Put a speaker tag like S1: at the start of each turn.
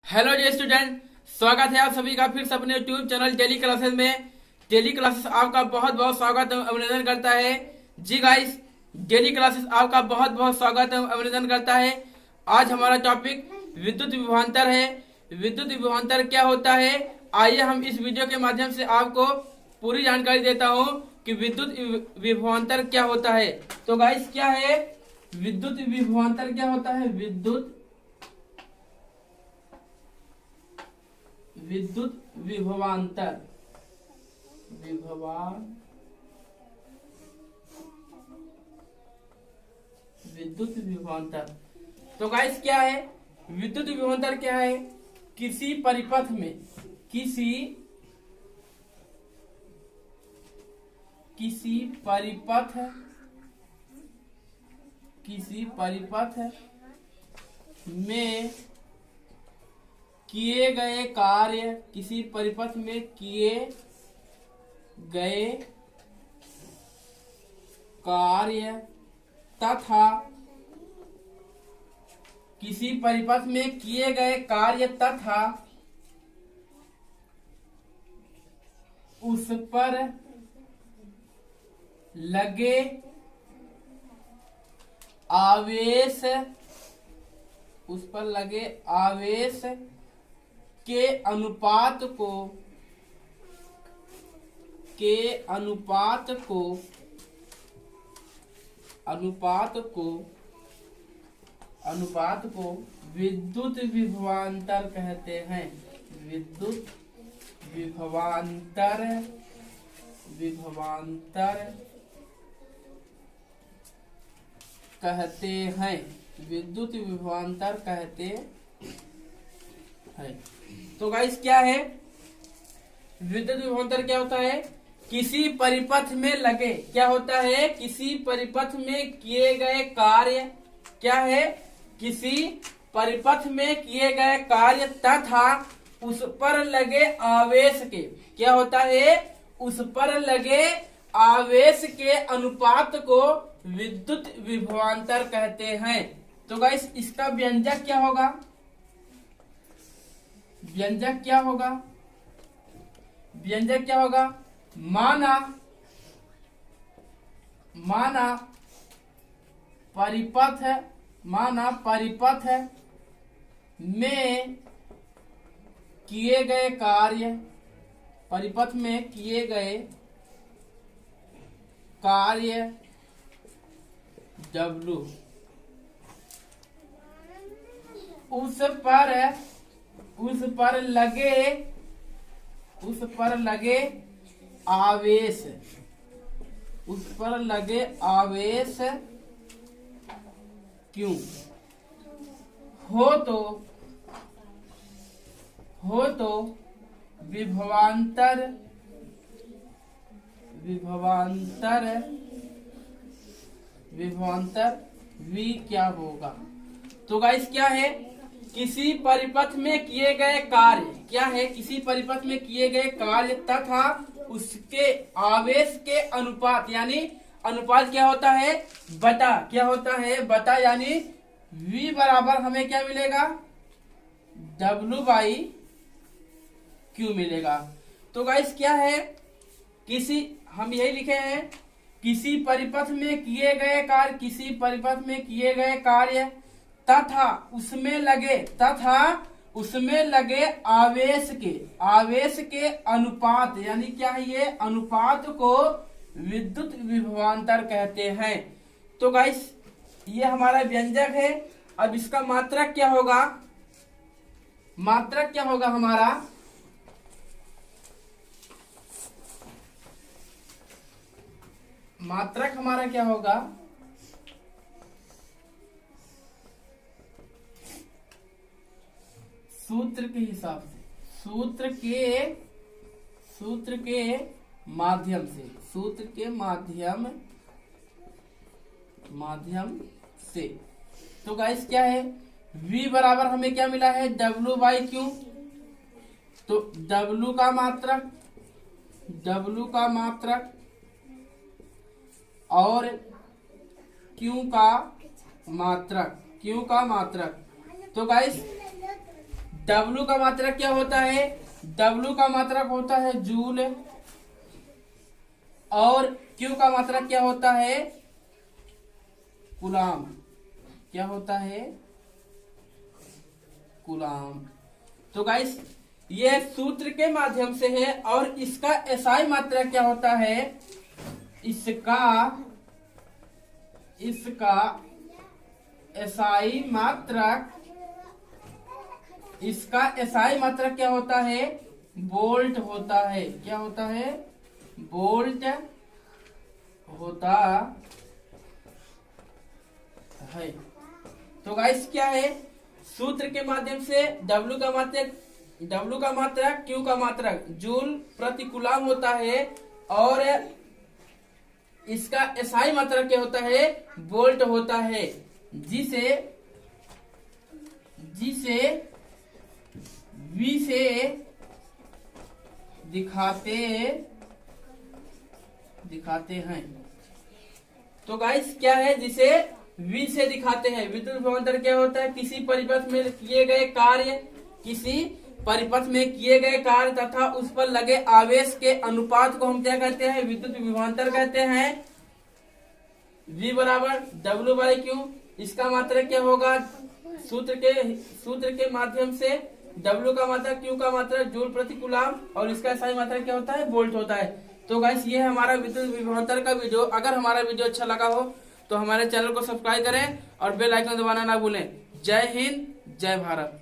S1: Hello जी student, स्वागत है आप सभी का फिर से अपने यूट्यूब चैनल डेली क्लासेस में। डेली क्लासेस आपका बहुत बहुत स्वागत एवं अभिनंदन करता है। जी गाइस, डेली क्लासेस आपका बहुत बहुत स्वागत एवं अभिनंदन करता है। आज हमारा टॉपिक विद्युत विभवांतर है। विद्युत विभवांतर क्या होता है, आइए हम इस वीडियो के माध्यम से आपको पूरी जानकारी देता हूँ कि विद्युत विभवांतर क्या होता है। तो गाइस, क्या है विद्युत विभवांतर? क्या होता है विद्युत विभवांतर? विद्युत विभवांतर। तो गाइस, क्या है विद्युत विभवांतर? क्या है? किसी परिपथ में किसी परिपथ में किए गए कार्य, किसी परिपथ में किए गए कार्य तथा किसी परिपथ में किए गए कार्य तथा उस पर लगे आवेश, के अनुपात को विद्युत विभवांतर कहते हैं। विद्युत विभवांतर कहते हैं। विद्युत विभवांतर कहते हैं। तो गाइस, क्या है विद्युत विभवांतर? क्या होता है? किसी परिपथ में लगे, क्या होता है? किसी परिपथ में किए गए कार्य, क्या है? किसी परिपथ में किए गए कार्य तथा उस पर लगे आवेश के, क्या होता है? उस पर लगे आवेश के अनुपात को विद्युत विभवांतर कहते हैं। तो गाइस, इसका व्यंजक क्या होगा? व्यंजक क्या होगा? माना परिपथ में किए गए कार्य, परिपथ में किए गए कार्य W, उस पर लगे आवेश क्यों हो तो विभवांतर V क्या होगा? तो गाइस, क्या है? किसी परिपथ में किए गए कार्य, क्या है? किसी परिपथ में किए गए कार्य तथा उसके आवेश के अनुपात, यानी अनुपात क्या होता है? बटा, क्या होता है? बटा, यानी V बराबर हमें क्या मिलेगा? W/Q मिलेगा। तो गाइस, क्या है? हम यही लिखे हैं, किसी परिपथ में किए गए कार्य तथा उसमें लगे आवेश के अनुपात, यानी क्या है? ये अनुपात को विद्युत विभवांतर कहते हैं। तो गाइस, ये हमारा व्यंजक है। अब इसका मात्रक क्या होगा? हमारा मात्रक क्या होगा? सूत्र के हिसाब से, सूत्र के माध्यम से। तो गाइस, क्या है? V बराबर हमें क्या मिला है? W/Q। तो W का मात्रक और Q का मात्रक। तो गाइस, W का मात्रक क्या होता है? W का मात्रक होता है जूल, और Q का मात्रक क्या होता है? कूलाम। क्या होता है? कूलाम। तो गाइस ये सूत्र के माध्यम से है, और इसका एसआई मात्रक क्या होता है? इसका एसआई मात्रक, इसका एसआई मात्रक क्या होता है? वोल्ट होता है। क्या होता है? वोल्ट होता है। तो गाइस क्या है? सूत्र के माध्यम से W का मात्रक Q का मात्रक जूल प्रति कूलाम होता है, और इसका एसआई मात्रक क्या होता है? वोल्ट होता है, जिसे V से दिखाते हैं। तो गाइस क्या है? जिसे V से दिखाते हैं। विद्युत विभवांतर क्या होता है? किसी परिपथ में किए गए कार्य तथा उस पर लगे आवेश के अनुपात को हम क्या कहते हैं? विद्युत विभवांतर कहते हैं। V बराबर W/Q। इसका मात्रक क्या होगा? सूत्र के माध्यम से W का मात्रक, Q का मात्रक जूल प्रति कूलाम, और इसका एसआई मात्रक क्या होता है? वोल्ट होता है। तो गाइस ये है हमारा विद्युत विभवांतर का वीडियो। अगर हमारा वीडियो अच्छा लगा हो तो हमारे चैनल को सब्सक्राइब करें और बेल आइकन दबाना ना भूलें। जय हिंद, जय भारत।